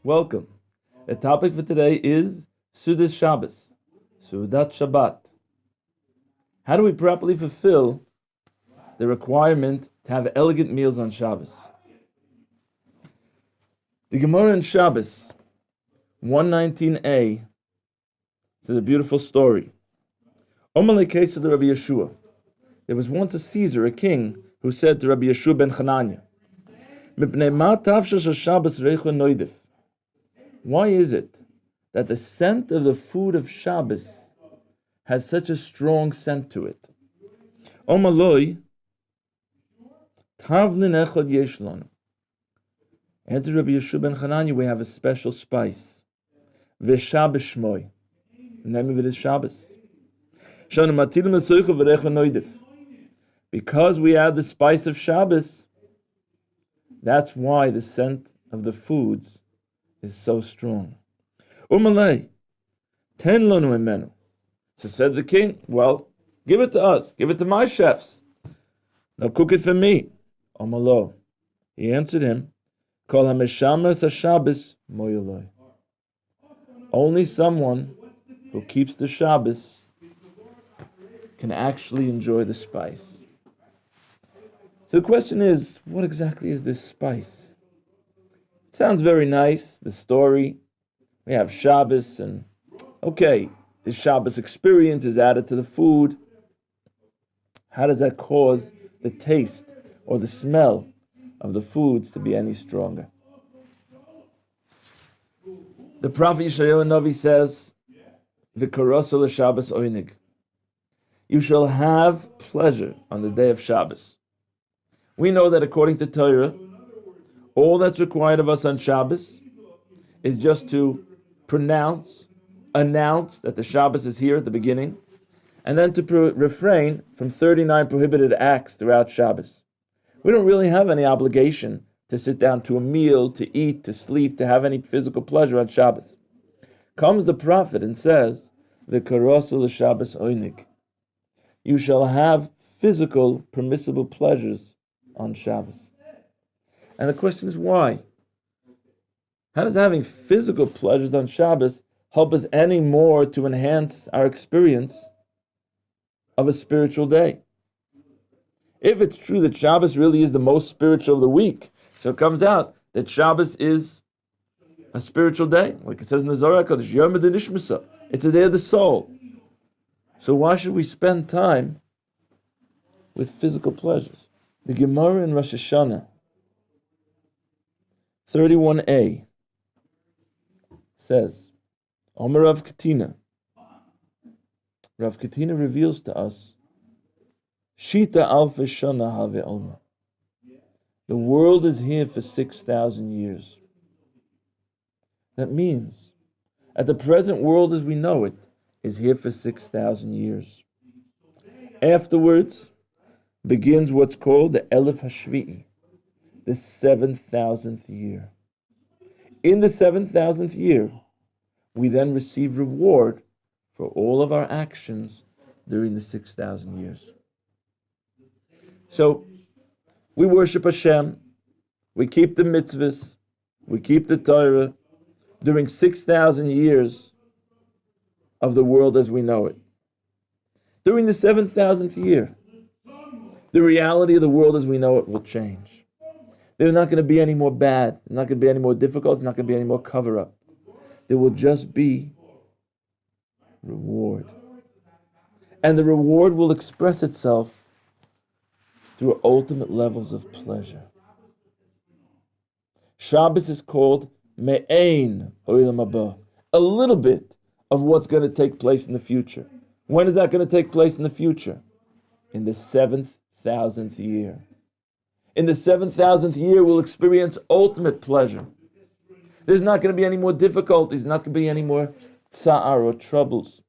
Welcome. The topic for today is Sudas Shabbos, Sudat Shabbat. How do we properly fulfill the requirement to have elegant meals on Shabbos? The Gemara in Shabbos 119a says a beautiful story. Omalei case of the Rabbi Yeshua. There was once a Caesar, a king, who said to Rabbi Yeshua ben Chananya, why is it that the scent of the food of Shabbos has such a strong scent to it? Omaloi, tavlin echad yesh lanu. Answer Rabbi Yeshua ben Chananya, we have a special spice. V'Shabbos shmoi. The name of it is Shabbos. Shanu matilim l'soicha v'recha noidif. Because we add the spice of Shabbos, that's why the scent of the foods is so strong. Umalei, ten lanu emenu. So said the king, well, give it to us. Give it to my chefs. Now cook it for me. Omalo. He answered him, Kol ha-meshamers ha-Shabbos moyeloi. Only someone who keeps the Shabbos can actually enjoy the spice. So the question is, what exactly is this spice? It sounds very nice, the story. We have Shabbos and, okay, the Shabbos experience is added to the food. How does that cause the taste or the smell of the foods to be any stronger? The Prophet Yeshayahu Navi says, V'karosu l'Shabbos oinig. You shall have pleasure on the day of Shabbos. We know that according to Torah, all that's required of us on Shabbos is just to announce that the Shabbos is here at the beginning, and then to refrain from 39 prohibited acts throughout Shabbos. We don't really have any obligation to sit down to a meal, to eat, to sleep, to have any physical pleasure on Shabbos. Comes the prophet and says, V'karosu l'Shabbos oinig. You shall have physical, permissible pleasures on Shabbos. And the question is why? How does having physical pleasures on Shabbos help us any more to enhance our experience of a spiritual day? If it's true that Shabbos really is the most spiritual of the week, so it comes out that Shabbos is a spiritual day. Like it says in the Zohar HaKadosh, Yom Nishmasa. It's a day of the soul. So why should we spend time with physical pleasures? The Gemara in Rosh Hashanah 31a says, Omer Rav Katina. Rav Katina reveals to us, Shita alfa shana have alma. The world is here for 6,000 years. That means, at the present world as we know it, is here for 6,000 years. Afterwards, begins what's called the Elif Hashvi'i, the 7,000th year. In the 7,000th year, we then receive reward for all of our actions during the 6,000 years. So, we worship Hashem, we keep the mitzvahs, we keep the Torah during 6,000 years of the world as we know it. During the 7,000th year, the reality of the world as we know it will change. There's not going to be any more bad. There's not going to be any more difficult. There's not going to be any more cover-up. There will just be reward. And the reward will express itself through ultimate levels of pleasure. Shabbos is called Me'ein Olam Haba, a little bit of what's going to take place in the future. When is that going to take place in the future? In the 7,000th year. In the 7,000th year, we'll experience ultimate pleasure. There's not going to be any more difficulties, not going to be any more tsa'ar or troubles.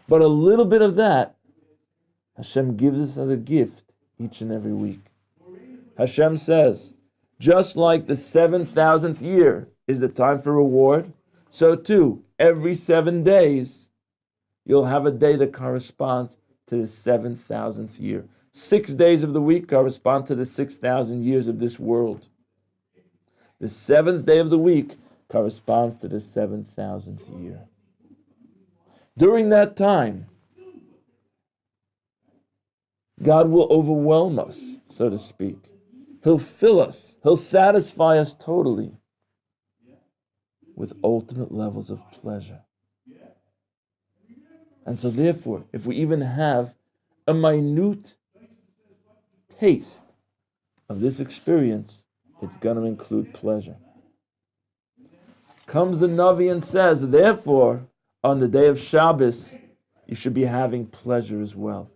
But a little bit of that, Hashem gives us as a gift each and every week. Hashem says, just like the 7,000th year is the time for reward, so too, every 7 days, you'll have a day that corresponds to the 7,000th year. 6 days of the week correspond to the 6,000 years of this world. The 7th day of the week corresponds to the 7,000th year. During that time, God will overwhelm us, so to speak. He'll fill us. He'll satisfy us totally with ultimate levels of pleasure. And so therefore, if we even have a minute taste of this experience, it's going to include pleasure. Comes the Navi and says, therefore, on the day of Shabbos, you should be having pleasure as well.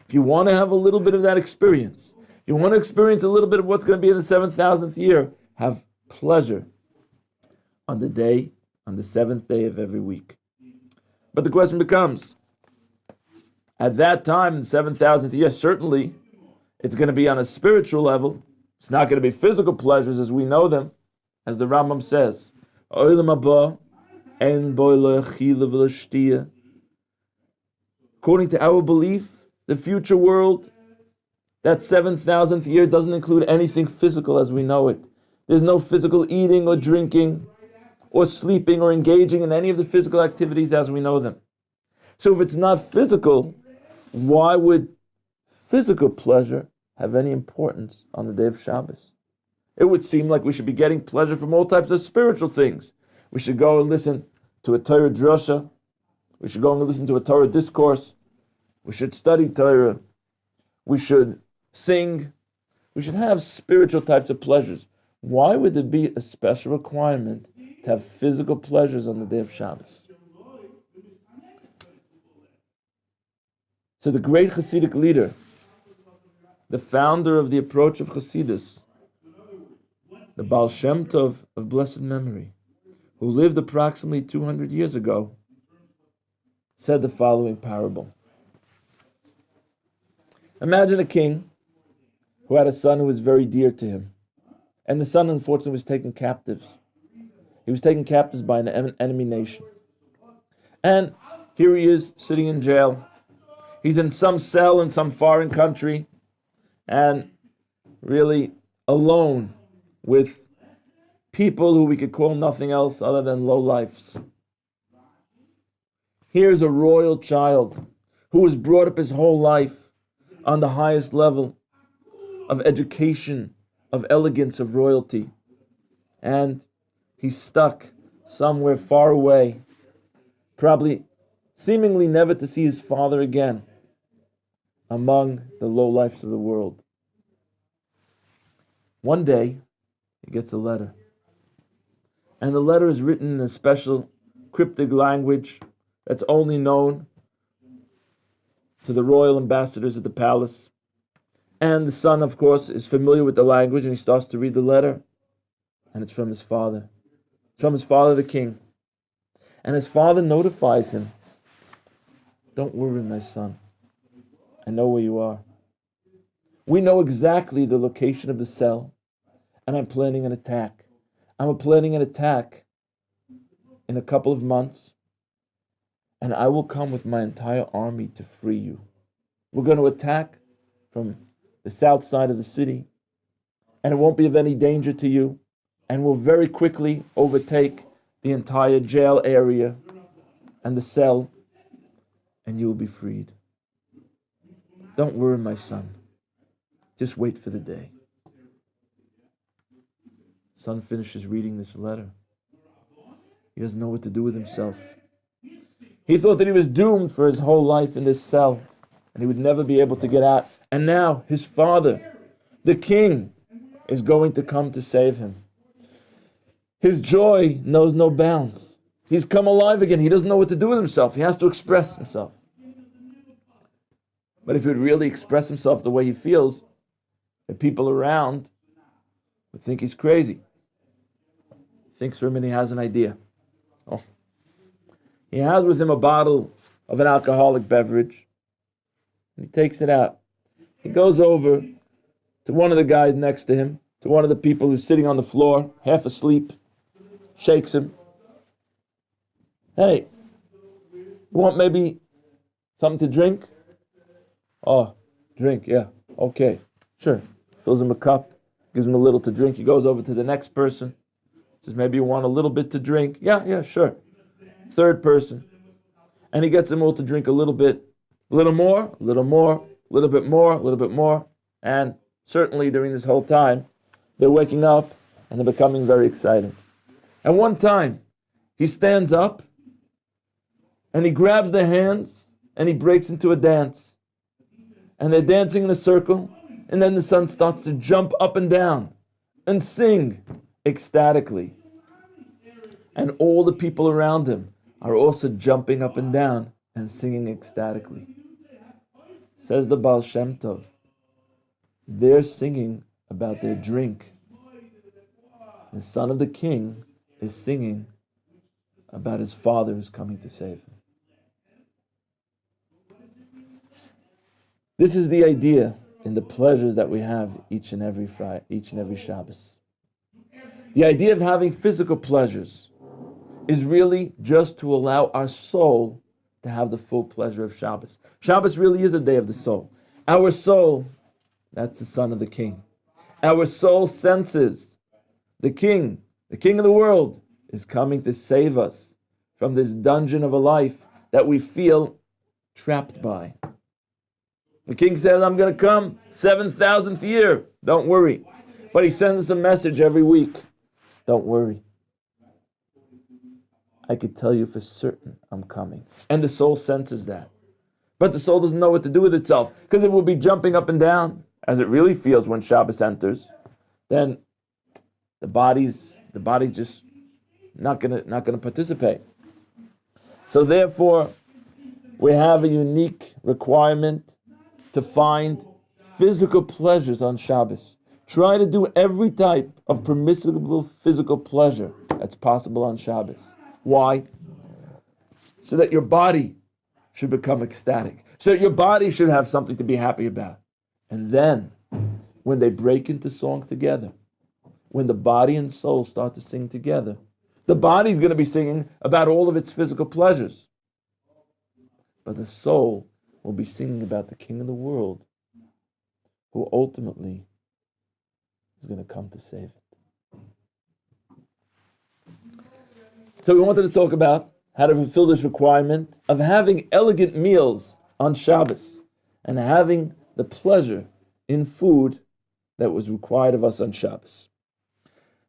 If you want to have a little bit of that experience, you want to experience a little bit of what's going to be in the 7,000th year, have pleasure on the 7th day of every week. But the question becomes, at that time, in the 7,000th year, certainly, it's going to be on a spiritual level. It's not going to be physical pleasures as we know them, as the Rambam says. According to our belief, the future world, that 7,000th year doesn't include anything physical as we know it. There's no physical eating or drinking or sleeping or engaging in any of the physical activities as we know them. So if it's not physical, why would physical pleasure have any importance on the day of Shabbos? It would seem like we should be getting pleasure from all types of spiritual things. We should go and listen to a Torah drasha. We should go and listen to a Torah discourse. We should study Torah. We should sing. We should have spiritual types of pleasures. Why would there be a special requirement to have physical pleasures on the day of Shabbos? So the great Hasidic leader, the founder of the approach of Hasidus, the Baal Shem Tov of blessed memory, who lived approximately 200 years ago, said the following parable. Imagine a king who had a son who was very dear to him. And the son, unfortunately, was taken captives. He was taken captives by an enemy nation. And here he is, sitting in jail. He's in some cell in some foreign country, and really alone with people who we could call nothing else other than lowlifes. Here's a royal child who was brought up his whole life on the highest level of education, of elegance, of royalty. And he's stuck somewhere far away, probably seemingly never to see his father again, among the lowlifes of the world. One day, he gets a letter. And the letter is written in a special cryptic language that's only known to the royal ambassadors at the palace. And the son, of course, is familiar with the language, and he starts to read the letter. And it's from his father. It's from his father, the king. And his father notifies him, "Don't worry, my son. I know where you are. We know exactly the location of the cell, and I'm planning an attack. I'm planning an attack in a couple of months, and I will come with my entire army to free you. We're going to attack from the south side of the city, and it won't be of any danger to you, and we'll very quickly overtake the entire jail area and the cell, and you will be freed. Don't worry, my son. Just wait for the day." Son finishes reading this letter. He doesn't know what to do with himself. He thought that he was doomed for his whole life in this cell, and he would never be able to get out. And now his father, the king, is going to come to save him. His joy knows no bounds. He's come alive again. He doesn't know what to do with himself. He has to express himself. But if he would really express himself the way he feels, the people around would think he's crazy. Thinks for a minute he has an idea. Oh. He has with him a bottle of an alcoholic beverage, and he takes it out. He goes over to one of the guys next to him, to one of the people who's sitting on the floor, half asleep, shakes him. "Hey, you want maybe something to drink?" "Oh, drink, yeah, okay, sure." Fills him a cup, gives him a little to drink. He goes over to the next person, says, maybe you want a little bit to drink. Yeah, sure. Third person. And he gets them all to drink a little bit, a little more, a little more, a little bit more, a little bit more. And certainly during this whole time, they're waking up and they're becoming very excited. And one time, he stands up and he grabs their hands and he breaks into a dance. And they're dancing in a circle, and then the son starts to jump up and down and sing ecstatically. And all the people around him are also jumping up and down and singing ecstatically. Says the Baal Shem Tov, they're singing about their drink. The son of the king is singing about his father who's coming to save him. This is the idea in the pleasures that we have each and every Shabbos. The idea of having physical pleasures is really just to allow our soul to have the full pleasure of Shabbos. Shabbos really is a day of the soul. Our soul, that's the son of the king. Our soul senses the king of the world, is coming to save us from this dungeon of a life that we feel trapped by. The king says, I'm going to come 7,000th year. Don't worry. But he sends us a message every week. Don't worry. I could tell you for certain I'm coming. And the soul senses that. But the soul doesn't know what to do with itself, because it will be jumping up and down, as it really feels when Shabbos enters. Then the body's just not gonna participate. So therefore, we have a unique requirement to find physical pleasures on Shabbos. Try to do every type of permissible physical pleasure that's possible on Shabbos. Why? So that your body should become ecstatic. So that your body should have something to be happy about. And then, when they break into song together, when the body and soul start to sing together, the body's going to be singing about all of its physical pleasures. But the soul will be singing about the King of the world, who ultimately is going to come to save it. So we wanted to talk about how to fulfill this requirement of having elegant meals on Shabbos and having the pleasure in food that was required of us on Shabbos.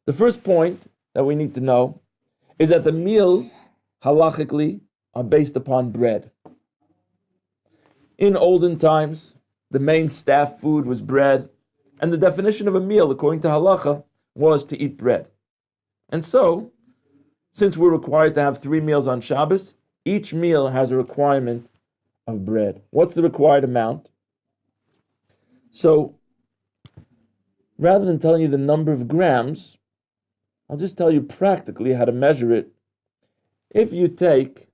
The first point that we need to know is that the meals, halachically, are based upon bread. In olden times, the main staff food was bread, and the definition of a meal, according to halacha, was to eat bread. And so, since we're required to have 3 meals on Shabbos, each meal has a requirement of bread. What's the required amount? So, rather than telling you the number of grams, I'll just tell you practically how to measure it. If you take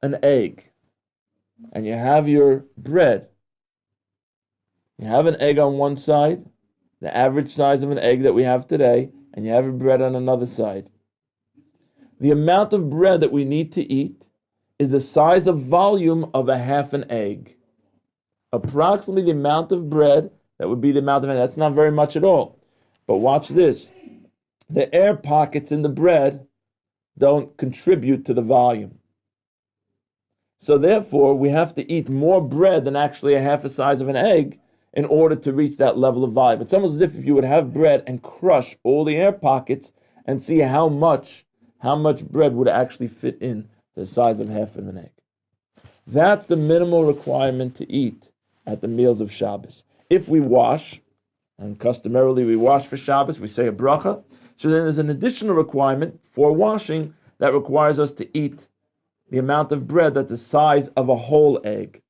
an egg and you have your bread, you have an egg on one side, the average size of an egg that we have today, and you have your bread on another side. The amount of bread that we need to eat is the size of volume of a half an egg. Approximately the amount of bread, that would be the amount of egg. That's not very much at all. But watch this. The air pockets in the bread don't contribute to the volume. So therefore, we have to eat more bread than actually a half a size of an egg in order to reach that level of volume. It's almost as if you would have bread and crush all the air pockets and see how much bread would actually fit in the size of half of an egg. That's the minimal requirement to eat at the meals of Shabbos. If we wash, and customarily we wash for Shabbos, we say a bracha, so then there's an additional requirement for washing that requires us to eat the amount of bread that's the size of a whole egg.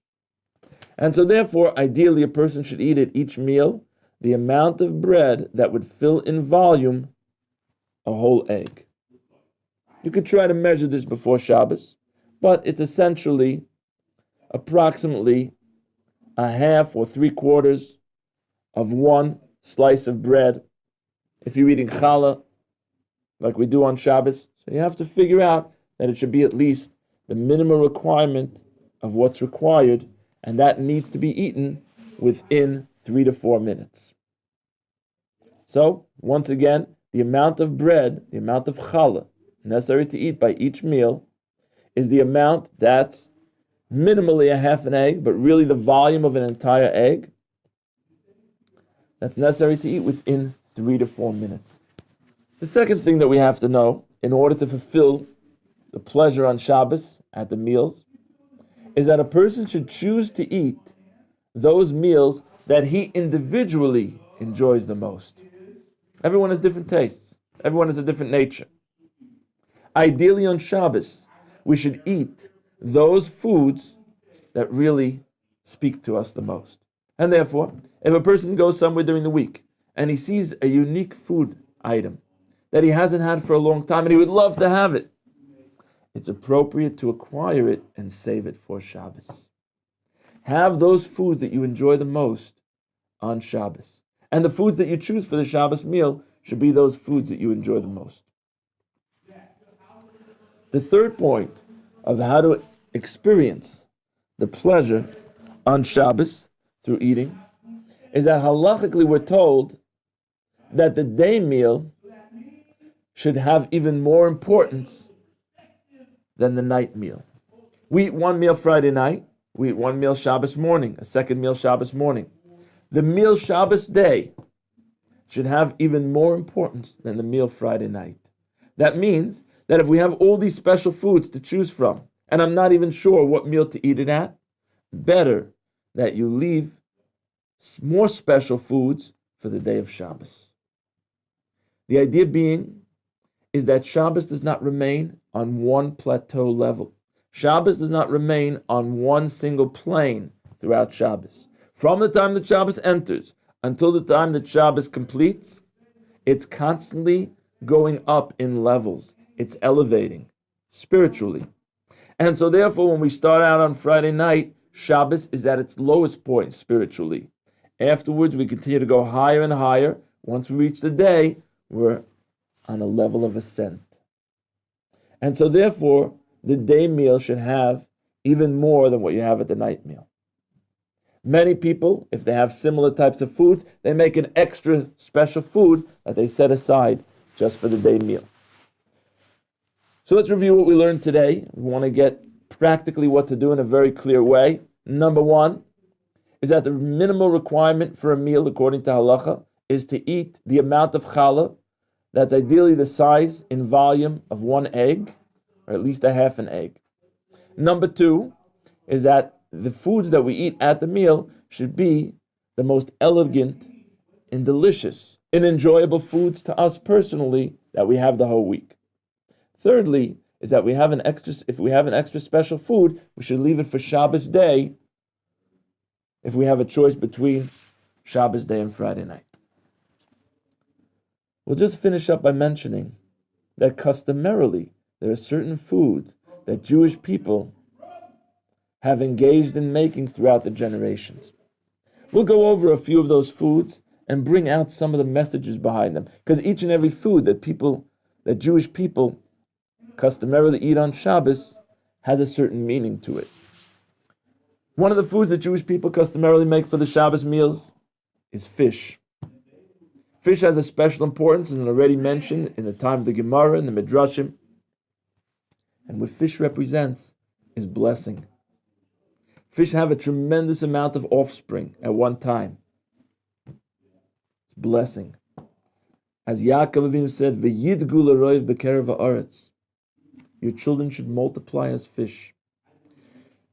And so therefore, ideally a person should eat at each meal the amount of bread that would fill in volume a whole egg. You could try to measure this before Shabbos, but it's essentially approximately a half or 3/4 of one slice of bread if you're eating challah, like we do on Shabbos. So you have to figure out that it should be at least the minimum requirement of what's required, and that needs to be eaten within 3 to 4 minutes. So, once again, the amount of bread, the amount of challah necessary to eat by each meal is the amount that's minimally a half an egg, but really the volume of an entire egg that's necessary to eat within 3 to 4 minutes. The second thing that we have to know in order to fulfill the pleasure on Shabbos at the meals is that a person should choose to eat those meals that he individually enjoys the most. Everyone has different tastes. Everyone has a different nature. Ideally on Shabbos, we should eat those foods that really speak to us the most. And therefore, if a person goes somewhere during the week and he sees a unique food item that he hasn't had for a long time and he would love to have it, it's appropriate to acquire it and save it for Shabbos. Have those foods that you enjoy the most on Shabbos. And the foods that you choose for the Shabbos meal should be those foods that you enjoy the most. The third point of how to experience the pleasure on Shabbos through eating is that halachically we're told that the day meal should have even more importance than the night meal. We eat one meal Friday night, we eat one meal Shabbos morning, a second meal Shabbos morning. The meal Shabbos day should have even more importance than the meal Friday night. That means that if we have all these special foods to choose from, and I'm not even sure what meal to eat it at, better that you leave more special foods for the day of Shabbos. The idea being is that Shabbos does not remain on one plateau level. Shabbos does not remain on one single plane throughout Shabbos. From the time that Shabbos enters until the time that Shabbos completes, it's constantly going up in levels. It's elevating spiritually. And so therefore, when we start out on Friday night, Shabbos is at its lowest point spiritually. Afterwards, we continue to go higher and higher. Once we reach the day, we're on a level of ascent. And so therefore, the day meal should have even more than what you have at the night meal. Many people, if they have similar types of foods, they make an extra special food that they set aside just for the day meal. So let's review what we learned today. We want to get practically what to do in a very clear way. Number one is that the minimal requirement for a meal, according to halacha, is to eat the amount of challah that's ideally the size in volume of one egg, or at least a half an egg. Number two is that the foods that we eat at the meal should be the most elegant and delicious and enjoyable foods to us personally that we have the whole week. Thirdly, is that if we have an extra special food, we should leave it for Shabbos day if we have a choice between Shabbos day and Friday night. We'll just finish up by mentioning that customarily there are certain foods that Jewish people have engaged in making throughout the generations. We'll go over a few of those foods and bring out some of the messages behind them, because each and every food that Jewish people customarily eat on Shabbos has a certain meaning to it. One of the foods that Jewish people customarily make for the Shabbos meals is fish. Fish has a special importance, as already mentioned in the time of the Gemara and the Midrashim. And what fish represents is blessing. Fish have a tremendous amount of offspring at one time. It's blessing. As Yaakov Avinu said, "V'yidgu l'roiv b'kerev ha'aretz." Your children should multiply as fish.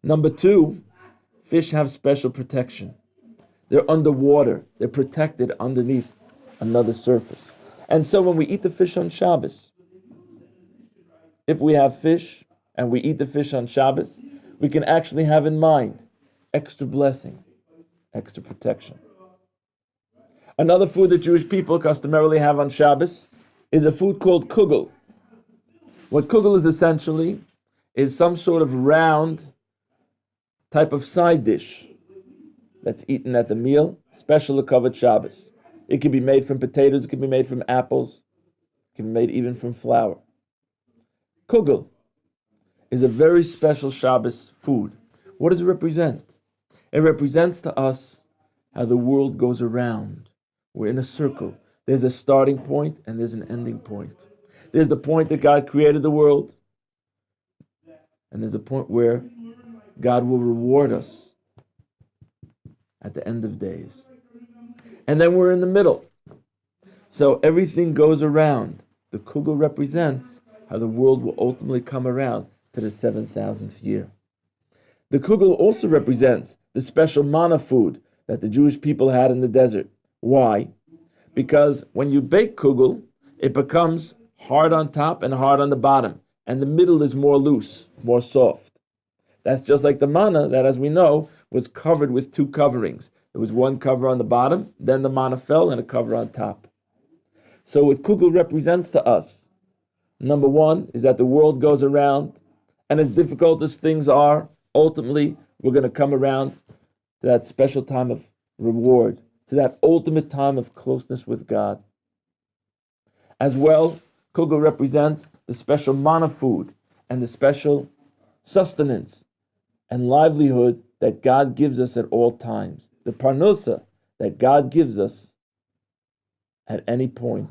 Number two, fish have special protection. They're underwater. They're protected underneath another surface. And so when we eat the fish on Shabbos, if we have fish and we eat the fish on Shabbos, we can actually have in mind extra blessing, extra protection. Another food that Jewish people customarily have on Shabbos is a food called kugel. What kugel is essentially is some sort of round type of side dish that's eaten at the meal, special covered Shabbos. It can be made from potatoes, it can be made from apples, it can be made even from flour. Kugel is a very special Shabbos food. What does it represent? It represents to us how the world goes around. We're in a circle. There's a starting point and there's an ending point. There's the point that God created the world, and there's a point where God will reward us at the end of days. And then we're in the middle. So everything goes around. The kugel represents how the world will ultimately come around to the 7,000th year. The kugel also represents the special manna food that the Jewish people had in the desert. Why? Because when you bake kugel, it becomes hard on top and hard on the bottom, and the middle is more loose, more soft. That's just like the manna that, as we know, was covered with two coverings. There was one cover on the bottom, then the manna fell, and a cover on top. So what kugel represents to us, number one, is that the world goes around, and as difficult as things are, ultimately, we're going to come around to that special time of reward, to that ultimate time of closeness with God. As well, kugel represents the special manna food and the special sustenance and livelihood that God gives us at all times. The parnosa that God gives us at any point,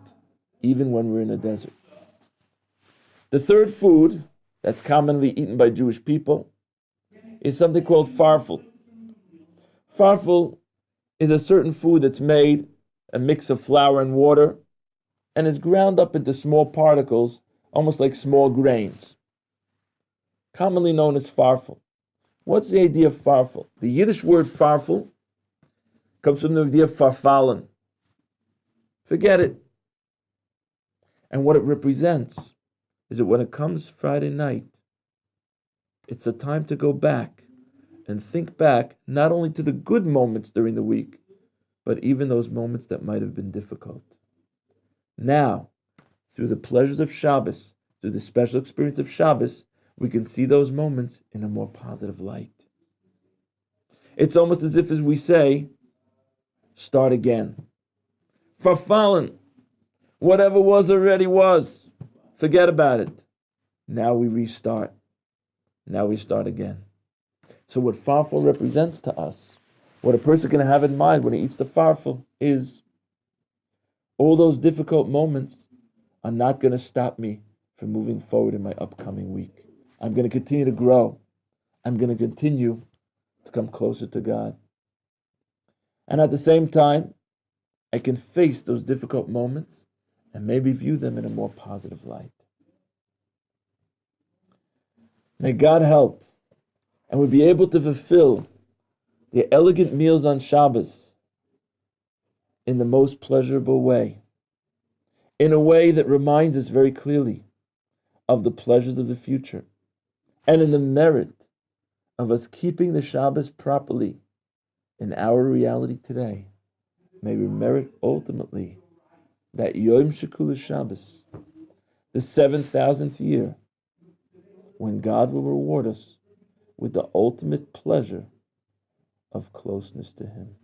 even when we're in a desert. The third food that's commonly eaten by Jewish people is something called farfel. Farfel is a certain food that's made a mix of flour and water and is ground up into small particles, almost like small grains, commonly known as farfel. What's the idea of farfel? The Yiddish word farfel comes from the idea of farfallen. Forget it. And what it represents is that when it comes Friday night, it's a time to go back and think back not only to the good moments during the week, but even those moments that might have been difficult. Now, through the pleasures of Shabbos, through the special experience of Shabbos, we can see those moments in a more positive light. It's almost as if, as we say, start again. Verfallen. Whatever was already was. Forget about it. Now we restart. Now we start again. So what farfel represents to us, what a person can have in mind when he eats the farfel, is all those difficult moments are not going to stop me from moving forward in my upcoming week. I'm going to continue to grow. I'm going to continue to come closer to God. And at the same time, I can face those difficult moments and maybe view them in a more positive light. May God help, and we'll be able to fulfill the elegant meals on Shabbos in the most pleasurable way, in a way that reminds us very clearly of the pleasures of the future, and in the merit of us keeping the Shabbos properly in our reality today. May we merit ultimately that Yom Shekula Shabbos, the 7,000th year, when God will reward us with the ultimate pleasure of closeness to Him.